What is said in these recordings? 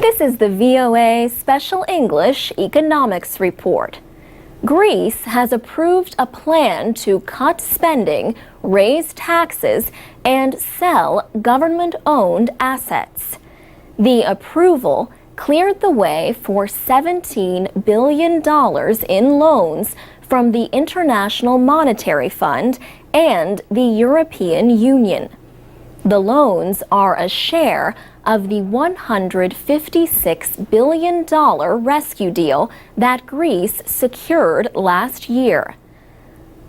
This is the VOA Special English Economics Report. Greece has approved a plan to cut spending, raise taxes, and sell government-owned assets. The approval cleared the way for $17 billion in loans from the International Monetary Fund and the European Union. The loans are a share of the $156 billion rescue deal that Greece secured last year.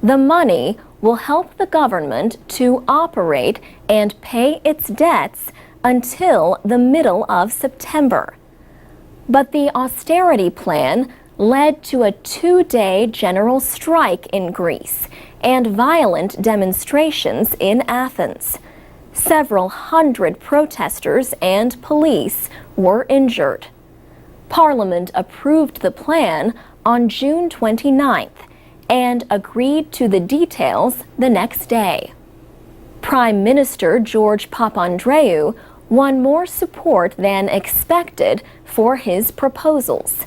The money will help the government to operate and pay its debts until the middle of September. But the austerity plan led to a 2-day general strike in Greece and violent demonstrations in Athens. Several hundred protesters and police were injured. Parliament approved the plan on June 29th and agreed to the details the next day. Prime Minister George Papandreou won more support than expected for his proposals.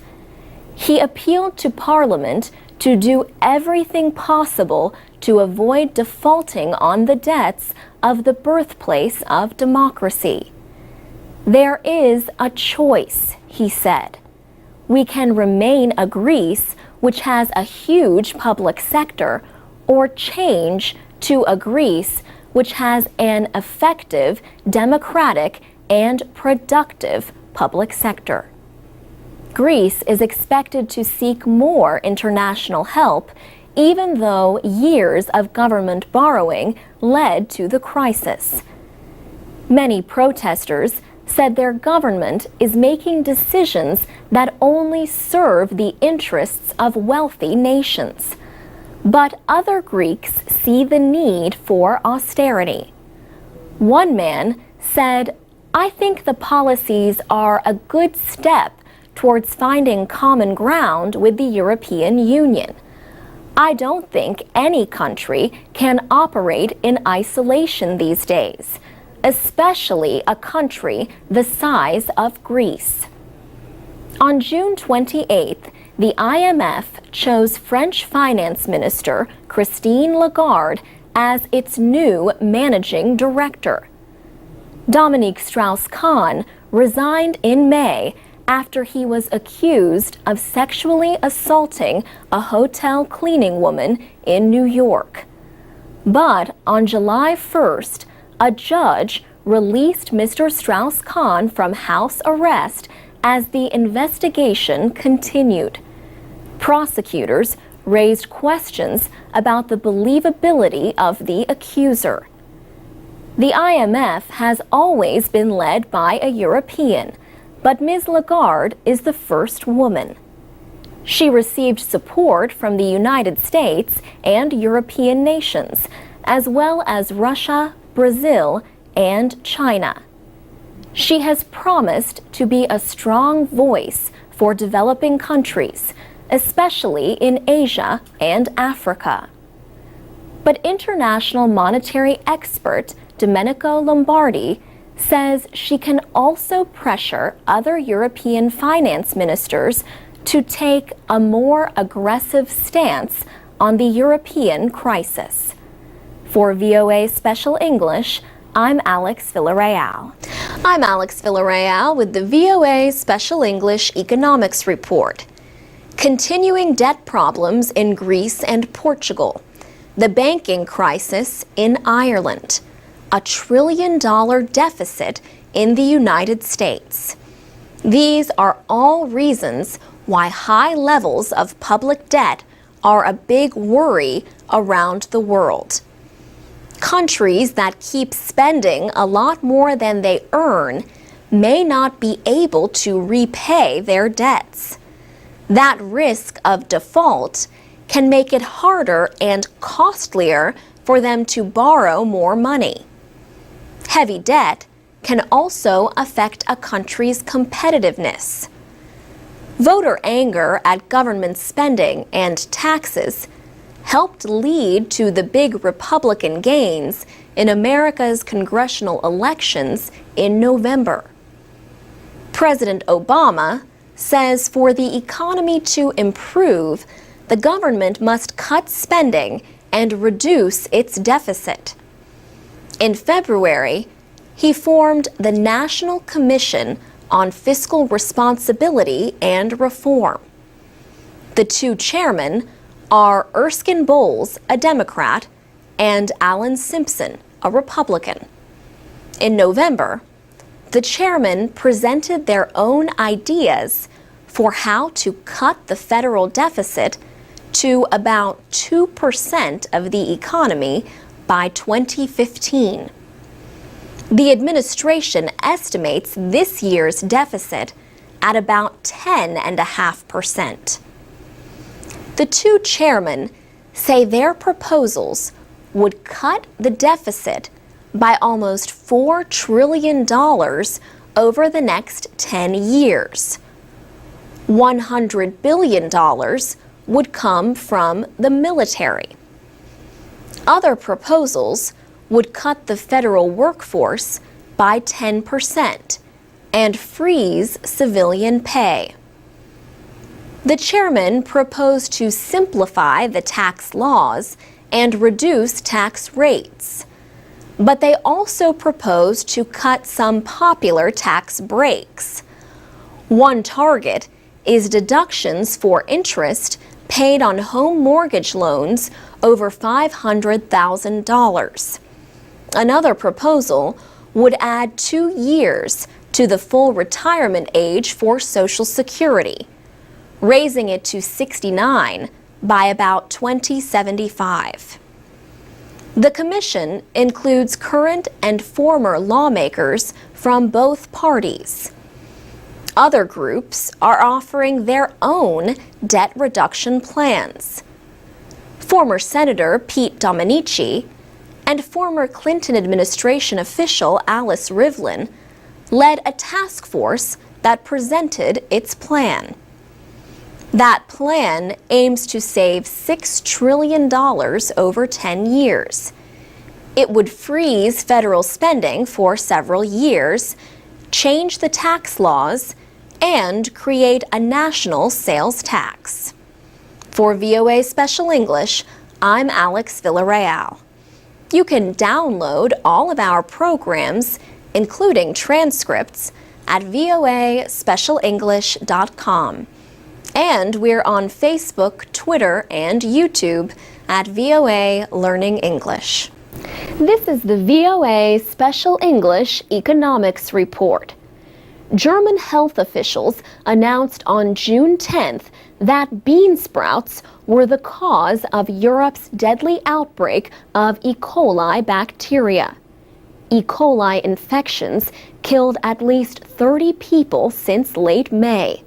He appealed to Parliament to do everything possible to avoid defaulting on the debts of the birthplace of democracy. There is a choice, he said. We can remain a Greece which has a huge public sector, or change to a Greece which has an effective, democratic, and productive public sector. Greece is expected to seek more international help, even though years of government borrowing led to the crisis. Many protesters said their government is making decisions that only serve the interests of wealthy nations. But other Greeks see the need for austerity. One man said, "I think the policies are a good step towards finding common ground with the European Union. I don't think any country can operate in isolation these days, especially a country the size of Greece." On June 28th, the IMF chose French Finance Minister Christine Lagarde as its new managing director. Dominique Strauss-Kahn resigned in May after he was accused of sexually assaulting a hotel cleaning woman in New York. But on July 1st, a judge released Mr. Strauss-Kahn from house arrest as the investigation continued. Prosecutors raised questions about the believability of the accuser. The IMF has always been led by a European, but Ms. Lagarde is the first woman. She received support from the United States and European nations, as well as Russia, Brazil, and China. She has promised to be a strong voice for developing countries, especially in Asia and Africa. But international monetary expert Domenico Lombardi says she can also pressure other European finance ministers to take a more aggressive stance on the European crisis. For VOA Special English, I'm Alex Villarreal. I'm Alex Villarreal with the VOA Special English Economics Report. Continuing debt problems in Greece and Portugal. The banking crisis in Ireland. A $1 trillion deficit in the United States. These are all reasons why high levels of public debt are a big worry around the world. Countries that keep spending a lot more than they earn may not be able to repay their debts. That risk of default can make it harder and costlier for them to borrow more money. Heavy debt can also affect a country's competitiveness. Voter anger at government spending and taxes helped lead to the big Republican gains in America's congressional elections in November. President Obama says for the economy to improve, the government must cut spending and reduce its deficit. In February, he formed the National Commission on Fiscal Responsibility and Reform. The two chairmen are Erskine Bowles, a Democrat, and Alan Simpson, a Republican. In November, the chairmen presented their own ideas for how to cut the federal deficit to about 2% of the economy by 2015. The administration estimates this year's deficit at about 10.5%. The two chairmen say their proposals would cut the deficit by almost $4 trillion over the next 10 years. $100 billion would come from the military. Other proposals would cut the federal workforce by 10% and freeze civilian pay. The chairman proposed to simplify the tax laws and reduce tax rates, but they also proposed to cut some popular tax breaks. One target is deductions for interest paid on home mortgage loans over $500,000. Another proposal would add 2 years to the full retirement age for Social Security, raising it to 69 by about 2075. The commission includes current and former lawmakers from both parties. Other groups are offering their own debt reduction plans. Former Senator Pete Domenici and former Clinton administration official Alice Rivlin led a task force that presented its plan. That plan aims to save $6 trillion over 10 years. It would freeze federal spending for several years, change the tax laws, and create a national sales tax. For VOA Special English, I'm Alex Villarreal. You can download all of our programs, including transcripts, at voaspecialenglish.com. And we're on Facebook, Twitter, and YouTube at VOA Learning English. This is the VOA Special English Economics Report. German health officials announced on June 10th that bean sprouts were the cause of Europe's deadly outbreak of E. coli bacteria. E. coli infections killed at least 30 people since late May.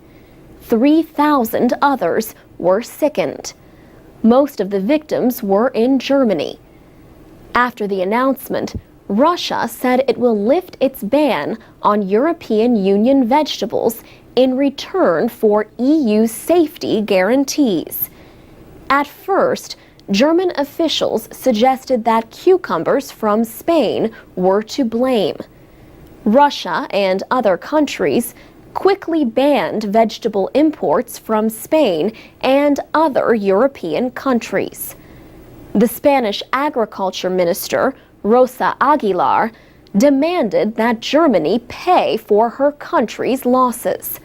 3,000 others were sickened. Most of the victims were in Germany. After the announcement, Russia said it will lift its ban on European Union vegetables in return for EU safety guarantees. At first, German officials suggested that cucumbers from Spain were to blame. Russia and other countries quickly banned vegetable imports from Spain and other European countries. The Spanish Agriculture Minister, Rosa Aguilar, demanded that Germany pay for her country's losses.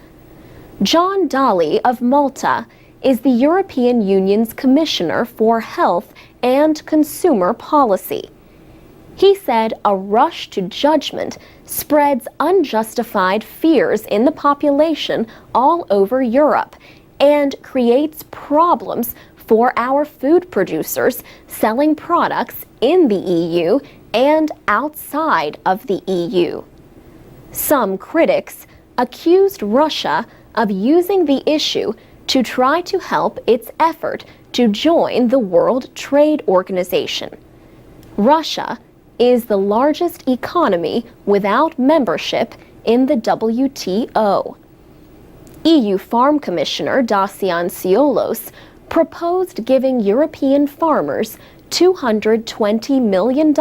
John Dalli of Malta is the European Union's Commissioner for Health and Consumer Policy. He said a rush to judgment spreads unjustified fears in the population all over Europe and creates problems for our food producers selling products in the EU and outside of the EU. Some critics accused Russia of using the issue to try to help its effort to join the World Trade Organization. Russia is the largest economy without membership in the WTO. EU Farm Commissioner Dacian Ciolos proposed giving European farmers $220 million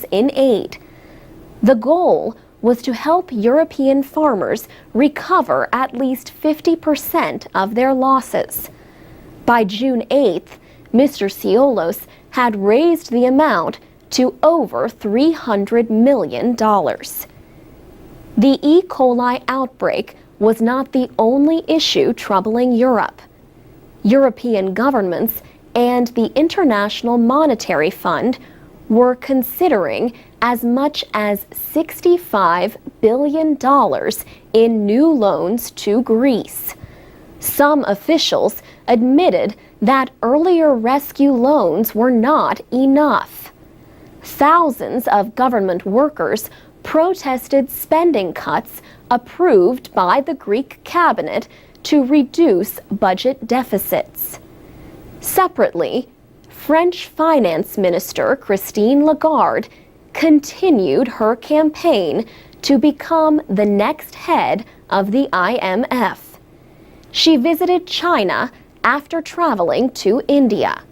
in aid. The goal was to help European farmers recover at least 50% of their losses. By June 8th, Mr. Ciolos had raised the amount to over $300 million. The E. coli outbreak was not the only issue troubling Europe. European governments and the International Monetary Fund were considering as much as $65 billion in new loans to Greece. Some officials admitted that earlier rescue loans were not enough. Thousands of government workers protested spending cuts approved by the Greek cabinet to reduce budget deficits. Separately, French Finance Minister Christine Lagarde continued her campaign to become the next head of the IMF. She visited China after traveling to India.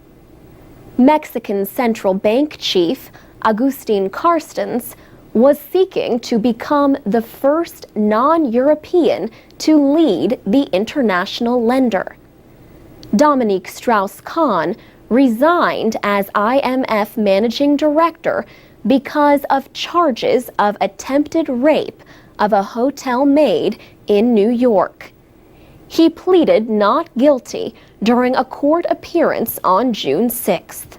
Mexican Central Bank Chief Agustin Carstens was seeking to become the first non-European to lead the international lender. Dominique Strauss-Kahn resigned as IMF managing director because of charges of attempted rape of a hotel maid in New York. He pleaded not guilty during a court appearance on June 6th.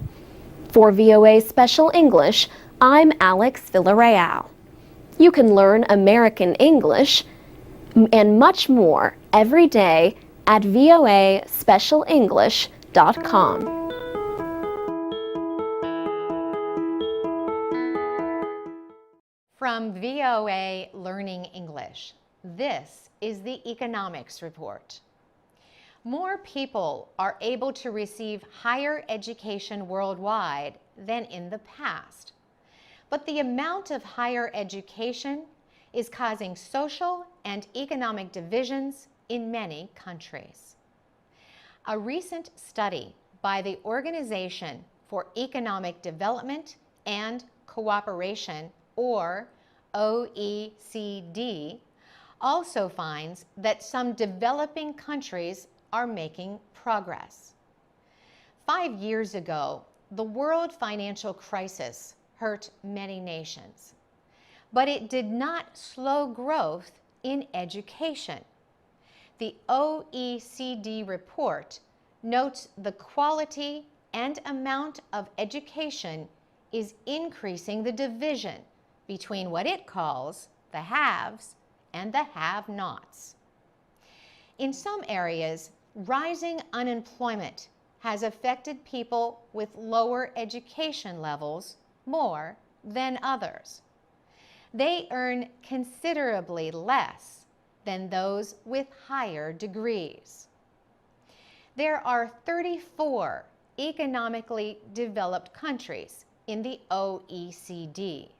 For VOA Special English, I'm Alex Villarreal. You can learn American English and much more every day at voaspecialenglish.com. From VOA Learning English, this is the Economics Report. More people are able to receive higher education worldwide than in the past. But the amount of higher education is causing social and economic divisions in many countries. A recent study by the Organization for Economic Development and Cooperation, or OECD, also finds that some developing countries are making progress. 5 years ago, the world financial crisis hurt many nations, but it did not slow growth in education. The OECD report notes the quality and amount of education is increasing the division between what it calls the haves and the have-nots. In some areas, rising unemployment has affected people with lower education levels more than others. They earn considerably less than those with higher degrees. There are 34 economically developed countries in the OECD.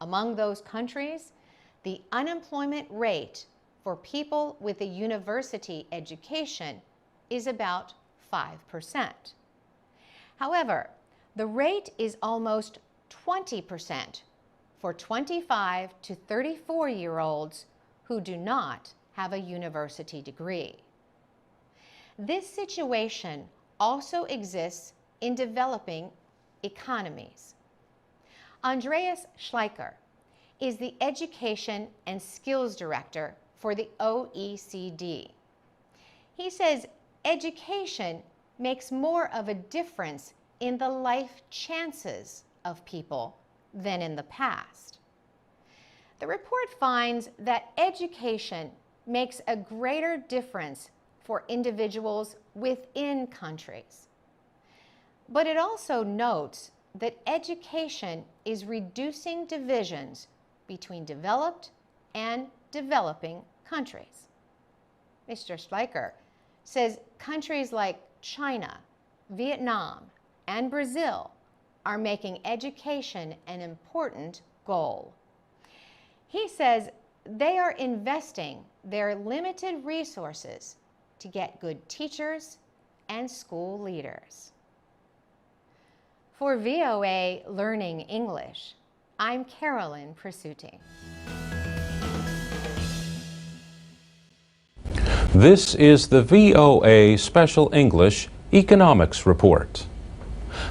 Among those countries, the unemployment rate for people with a university education is about 5%. However, the rate is almost 20% for 25 to 34-year-olds who do not have a university degree. This situation also exists in developing economies. Andreas Schleicher is the Education and Skills Director for the OECD. He says education makes more of a difference in the life chances of people than in the past. The report finds that education makes a greater difference for individuals within countries. But it also notes that education is reducing divisions between developed and developing countries. Mr. Schleicher says countries like China, Vietnam, and Brazil are making education an important goal. He says they are investing their limited resources to get good teachers and school leaders. For VOA Learning English, I'm Carolyn Presutti. This is the VOA Special English Economics Report.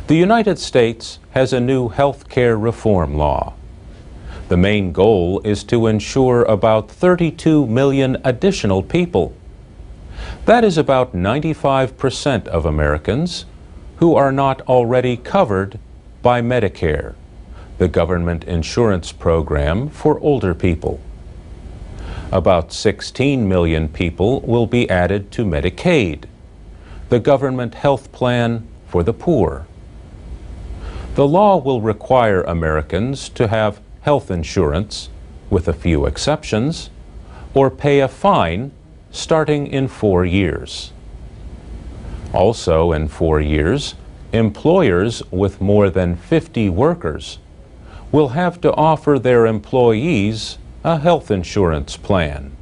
The United States has a new health care reform law. The main goal is to insure about 32 million additional people. That is about 95% of Americans who are not already covered by Medicare, the government insurance program for older people. About 16 million people will be added to Medicaid, the government health plan for the poor. The law will require Americans to have health insurance, with a few exceptions, or pay a fine starting in 4 years. Also in 4 years, employers with more than 50 workers will have to offer their employees a health insurance plan.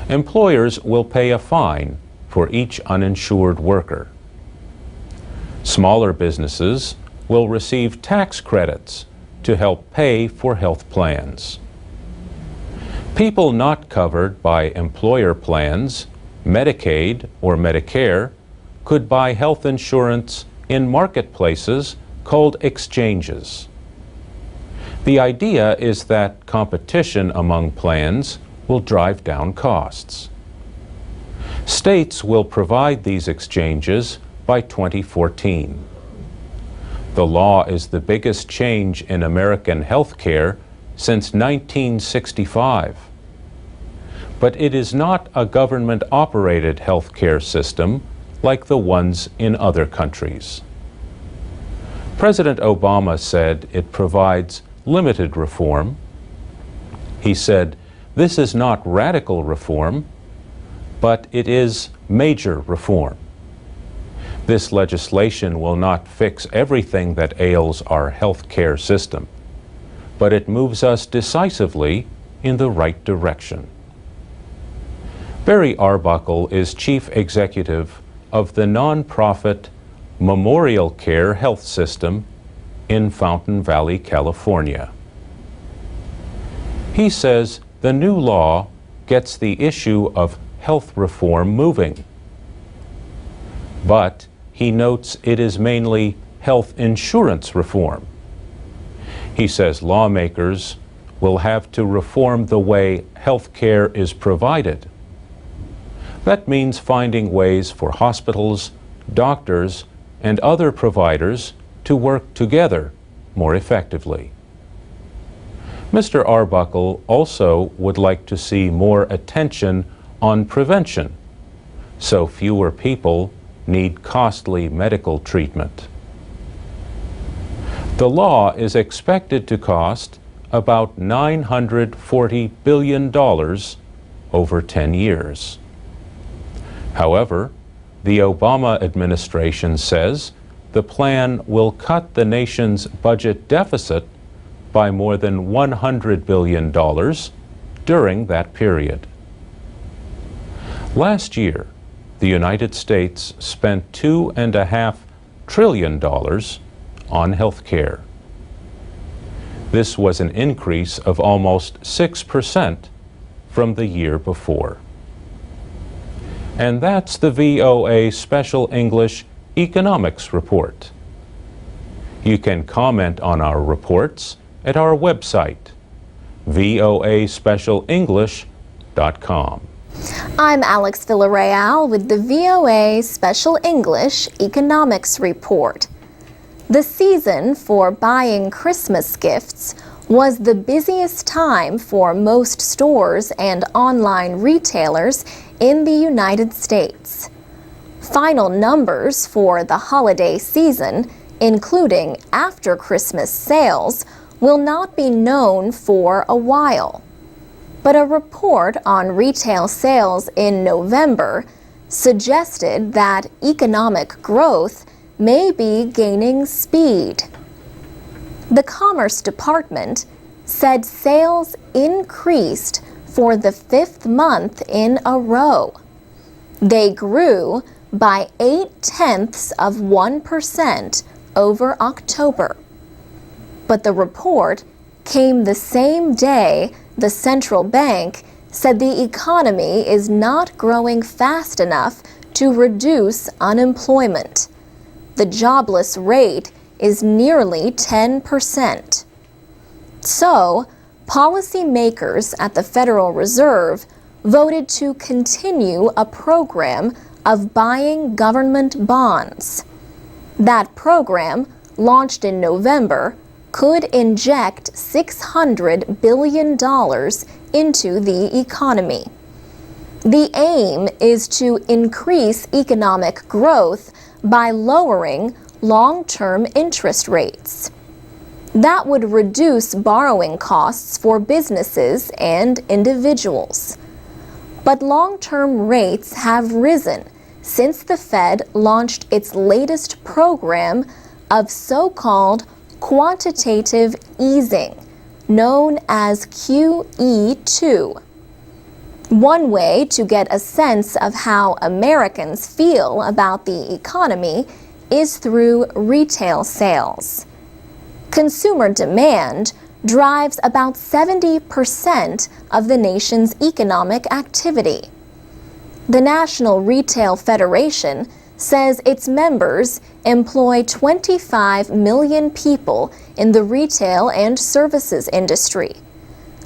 Employers will pay a fine for each uninsured worker. Smaller businesses will receive tax credits to help pay for health plans. People not covered by employer plans, Medicaid or Medicare, could buy health insurance in marketplaces called exchanges. The idea is that competition among plans will drive down costs. States will provide these exchanges by 2014. The law is the biggest change in American health care since 1965. But it is not a government-operated health care system like the ones in other countries. President Obama said it provides limited reform. He said, "This is not radical reform, but it is major reform. This legislation will not fix everything that ails our health care system, but it moves us decisively in the right direction." Barry Arbuckle is chief executive of the nonprofit Memorial Care Health System in Fountain Valley, California. He says the new law gets the issue of health reform moving. But he notes it is mainly health insurance reform. He says lawmakers will have to reform the way health care is provided. That means finding ways for hospitals, doctors, and other providers to work together more effectively. Mr. Arbuckle also would like to see more attention on prevention, so fewer people need costly medical treatment. The law is expected to cost about $940 billion over 10 years. However, the Obama administration says the plan will cut the nation's budget deficit by more than $100 billion during that period. Last year, the United States spent $2.5 trillion on health care. This was an increase of almost 6% from the year before. And that's the VOA Special English Economics Report. You can comment on our reports at our website, voaspecialenglish.com. I'm Alex Villarreal with the VOA Special English Economics Report. The season for buying Christmas gifts was the busiest time for most stores and online retailers in the United States. Final numbers for the holiday season, including after Christmas sales, will not be known for a while. But a report on retail sales in November suggested that economic growth may be gaining speed. The Commerce Department said sales increased for the 5th month in a row. They grew by 0.8% over October. But the report came the same day the central bank said the economy is not growing fast enough to reduce unemployment. The jobless rate is nearly 10%. So, policymakers at the Federal Reserve voted to continue a program of buying government bonds. That program, launched in November, could inject $600 billion into the economy. The aim is to increase economic growth by lowering long-term interest rates. That would reduce borrowing costs for businesses and individuals. But long-term rates have risen since the Fed launched its latest program of so-called quantitative easing, known as QE2. One way to get a sense of how Americans feel about the economy is through retail sales. Consumer demand drives about 70% of the nation's economic activity. The National Retail Federation says its members employ 25 million people in the retail and services industry.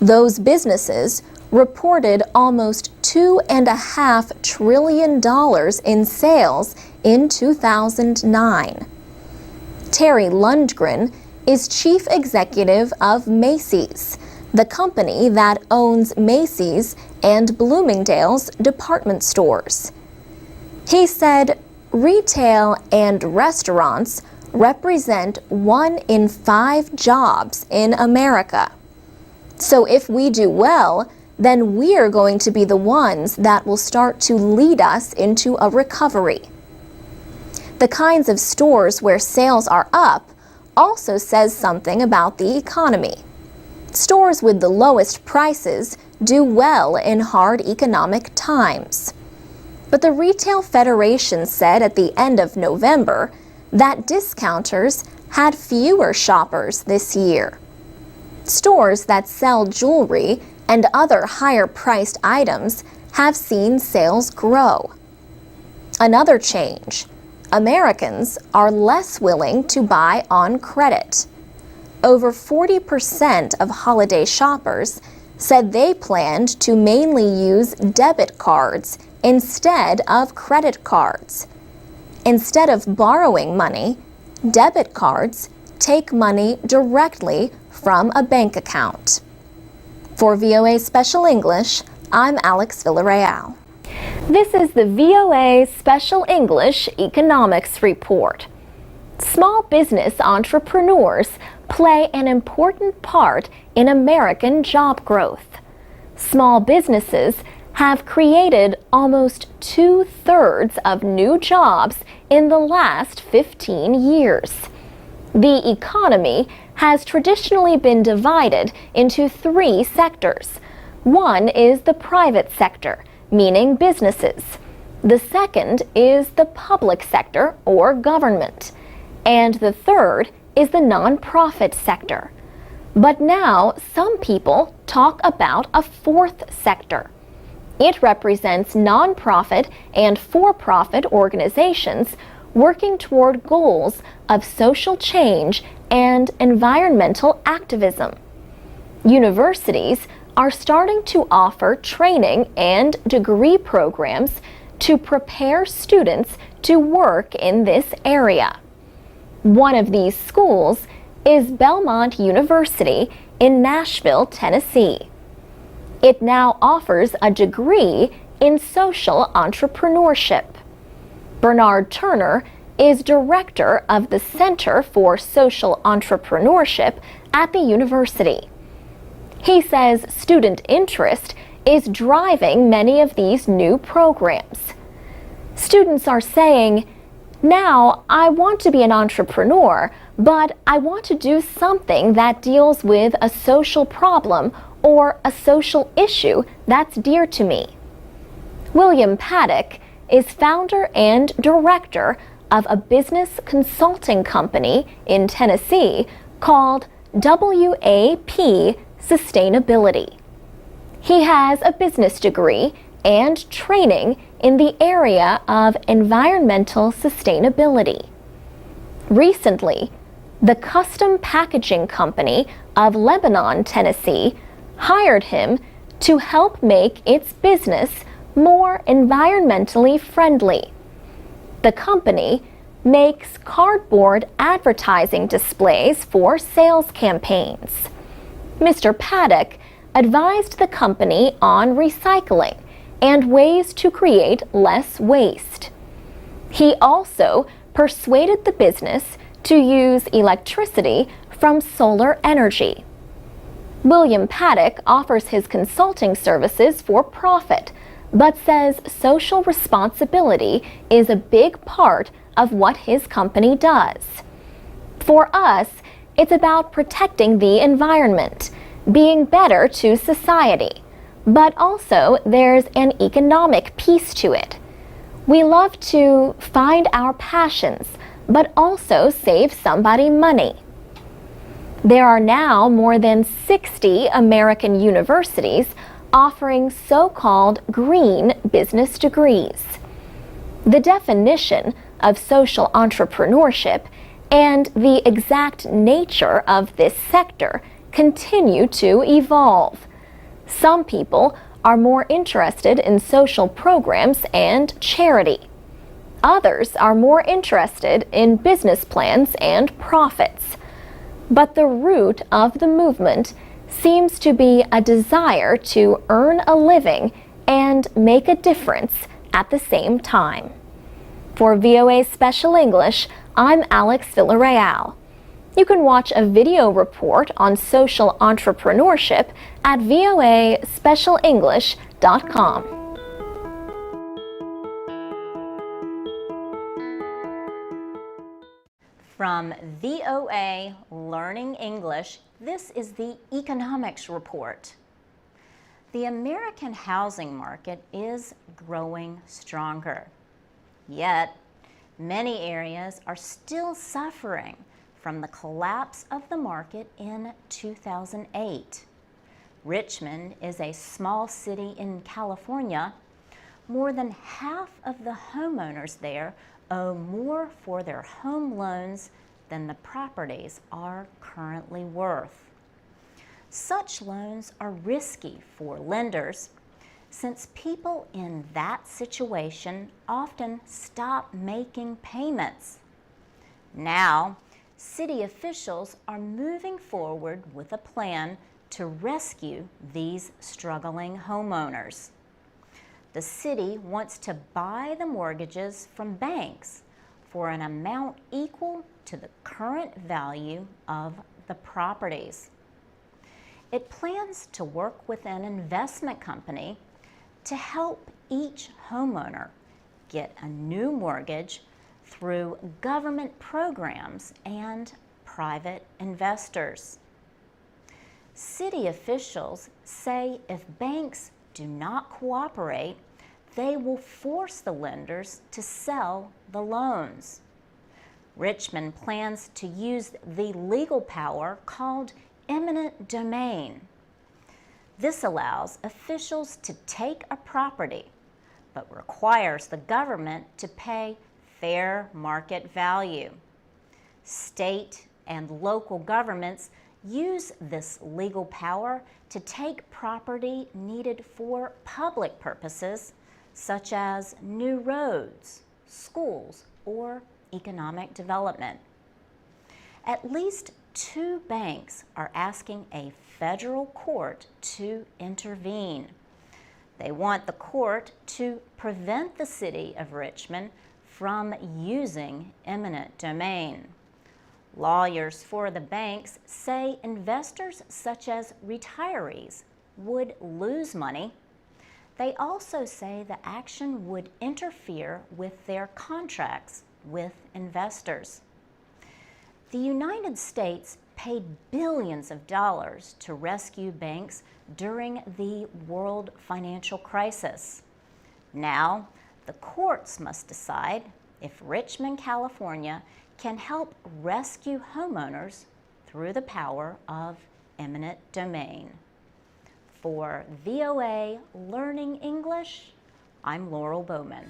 Those businesses reported almost $2.5 trillion in sales in 2009. Terry Lundgren is chief executive of Macy's, the company that owns Macy's and Bloomingdale's department stores. He said retail and restaurants represent 1 in 5 jobs in America. So if we do well, then we're going to be the ones that will start to lead us into a recovery. The kinds of stores where sales are up also says something about the economy. Stores with the lowest prices do well in hard economic times. But the Retail Federation said at the end of November that discounters had fewer shoppers this year. Stores that sell jewelry and other higher-priced items have seen sales grow. Another change: Americans are less willing to buy on credit. Over 40% of holiday shoppers said they planned to mainly use debit cards instead of credit cards. Instead of borrowing money, debit cards take money directly from a bank account. For VOA Special English, I'm Alex Villarreal. This is the VOA Special English Economics Report. Small business entrepreneurs play an important part in American job growth. Small businesses have created almost 2/3 of new jobs in the last 15 years. The economy has traditionally been divided into 3 sectors. One is the private sector, meaning businesses. The second is the public sector, or government. And the third is the nonprofit sector. But now some people talk about a 4th sector. It represents nonprofit and for-profit organizations working toward goals of social change and environmental activism. Universities are starting to offer training and degree programs to prepare students to work in this area. One of these schools is Belmont University in Nashville, Tennessee. It now offers a degree in social entrepreneurship. Bernard Turner is director of the Center for Social Entrepreneurship at the university. He says student interest is driving many of these new programs. Students are saying, "Now I want to be an entrepreneur, but I want to do something that deals with a social problem or a social issue that's dear to me." William Paddock is founder and director of a business consulting company in Tennessee called WAP Sustainability. He has a business degree and training in the area of environmental sustainability. Recently, the custom packaging company of Lebanon, Tennessee, hired him to help make its business more environmentally friendly. The company makes cardboard advertising displays for sales campaigns. Mr. Paddock advised the company on recycling and ways to create less waste. He also persuaded the business to use electricity from solar energy. William Paddock offers his consulting services for profit, but says social responsibility is a big part of what his company does. For us, it's about protecting the environment, being better to society, but also there's an economic piece to it. We love to find our passions, but also save somebody money. There are now more than 60 American universities offering so-called green business degrees. The definition of social entrepreneurship and the exact nature of this sector continue to evolve. Some people are more interested in social programs and charity. Others are more interested in business plans and profits. But the root of the movement seems to be a desire to earn a living and make a difference at the same time. For VOA Special English, I'm Alex Villarreal. You can watch a video report on social entrepreneurship at voaspecialenglish.com. From VOA Learning English, this is the Economics Report. The American housing market is growing stronger. Yet, many areas are still suffering from the collapse of the market in 2008. Richmond is a small city in California. More than half of the homeowners there owe more for their home loans than the properties are currently worth. Such loans are risky for lenders since people in that situation often stop making payments. Now, city officials are moving forward with a plan to rescue these struggling homeowners. The city wants to buy the mortgages from banks for an amount equal to the current value of the properties. It plans to work with an investment company to help each homeowner get a new mortgage through government programs and private investors. City officials say if banks do not cooperate, they will force the lenders to sell the loans. Richmond plans to use the legal power called eminent domain. This allows officials to take a property, but requires the government to pay fair market value. State and local governments use this legal power to take property needed for public purposes, such as new roads, schools, or economic development. At least 2 banks are asking a federal court to intervene. They want the court to prevent the city of Richmond from using eminent domain. Lawyers for the banks say investors such as retirees would lose money. They also say the action would interfere with their contracts with investors. The United States paid billions of dollars to rescue banks during the world financial crisis. Now, the courts must decide if Richmond, California, can help rescue homeowners through the power of eminent domain. For VOA Learning English, I'm Laurel Bowman.